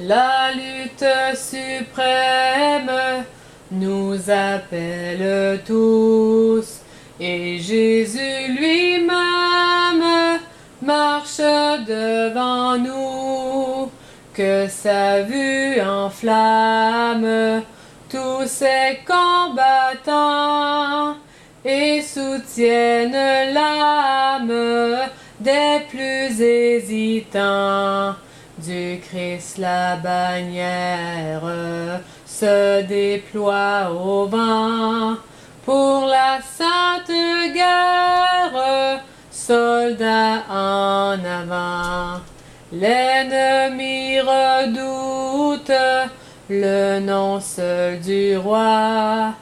La lutte suprême nous appelle tous, et Jésus lui-même marche devant nous. Que sa vue enflamme tous ses combattants et soutienne l'âme des plus hésitants. Du Christ la bannière se déploie au vent pour la sainte guerre, soldats en avant. L'ennemi redoute le nom seul du roi,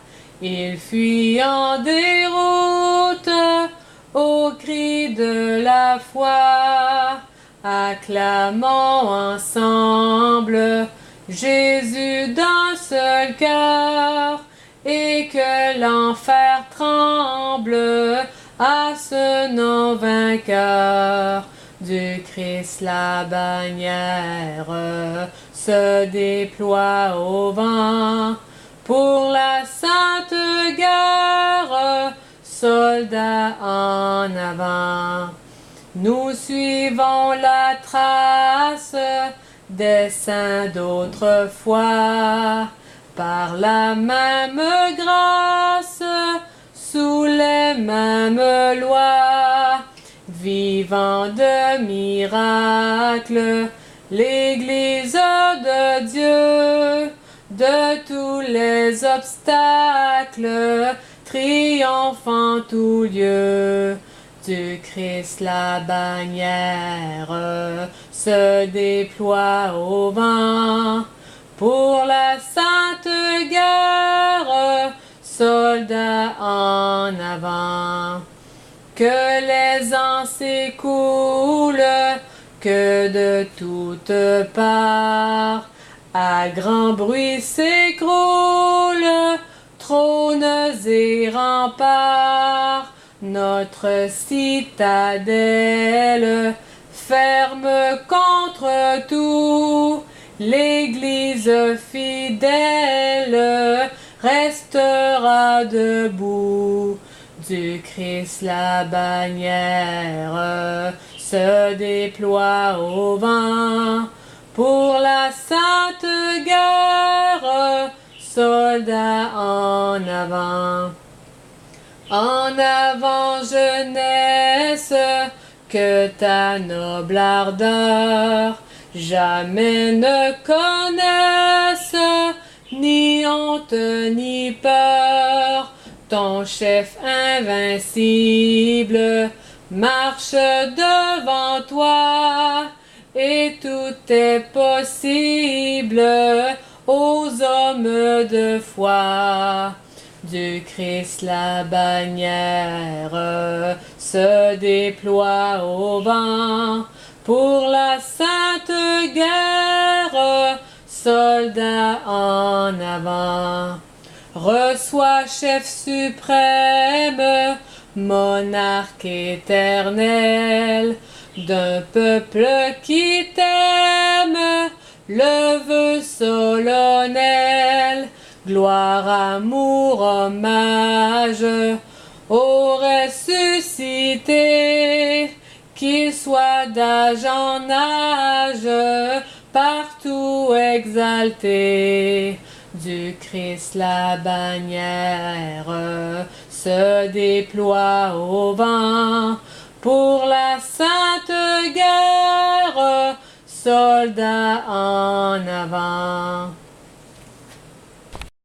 il fuit en déroute au cri de la foi. Acclamons ensemble Jésus d'un seul cœur, et que l'enfer tremble à ce nom vainqueur. Du Christ la bannière se déploie au vent pour la sainte guerre, soldats en avant. Nous suivons la trace des saints d'autrefois, par la même grâce, sous les mêmes lois, vivant de miracles, l'Église de Dieu, de tous les obstacles, triomphant tout lieu. Du Christ la bannière se déploie au vent pour la sainte guerre, soldats en avant. Que les ans s'écoulent, que de toutes parts à grand bruit s'écroulent trônes et remparts. Notre citadelle ferme contre tout, l'Église fidèle restera debout. Du Christ la bannière se déploie au vent pour la sainte guerre, soldats en avant. En avant, jeunesse, que ta noble ardeur jamais ne connaisse ni honte ni peur. Ton chef invincible marche devant toi, et tout est possible aux hommes de foi. Du Christ la bannière se déploie au vent pour la sainte guerre, soldats en avant. Reçois, chef suprême, monarque éternel, d'un peuple qui t'aime, le vœu solennel. Gloire, amour, hommage au ressuscité, qu'il soit d'âge en âge, partout exalté. Du Christ la bannière se déploie au vent pour la sainte guerre, soldats en avant.